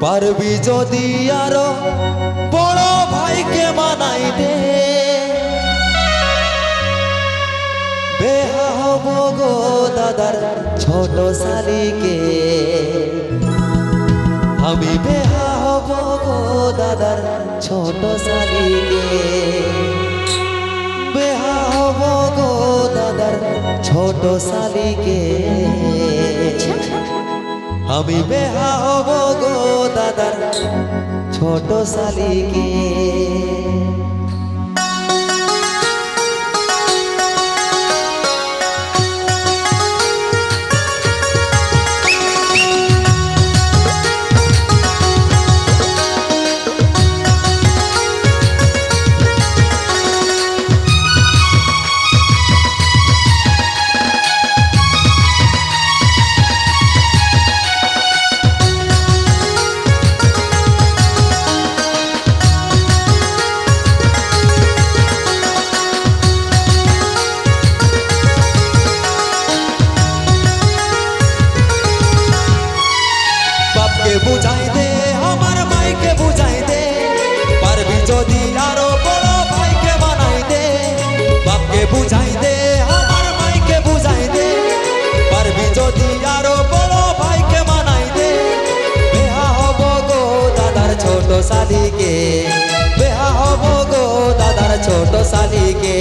পারবি যদি আরো বড় ভাইকে মানাই দে, বেহা হব গো দাদার ছোট শালিকে। আমি বেহা হব গো দাদার ছোট শালিকে, বেহা হব গো দাদার ছোট শালিকে। আমি বেহা হব গো দাদার ছোট শালিকে। বুঝাই দে আমার মাইকে বুঝাই দে, পারবি যদি আরো বড় ভাইকে বানাই দে। বাপকে বুঝাই দে আমার মাইকে বুঝাই দে, পারবি যদি আরো বড় ভাইকে বানাই দে। বেহা হব গো দাদার ছোট শালিকে, বেহা হব গো দাদার ছোট শালিকে।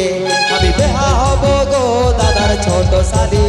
আমি বেহা হব গো দাদার ছোট শালিকে।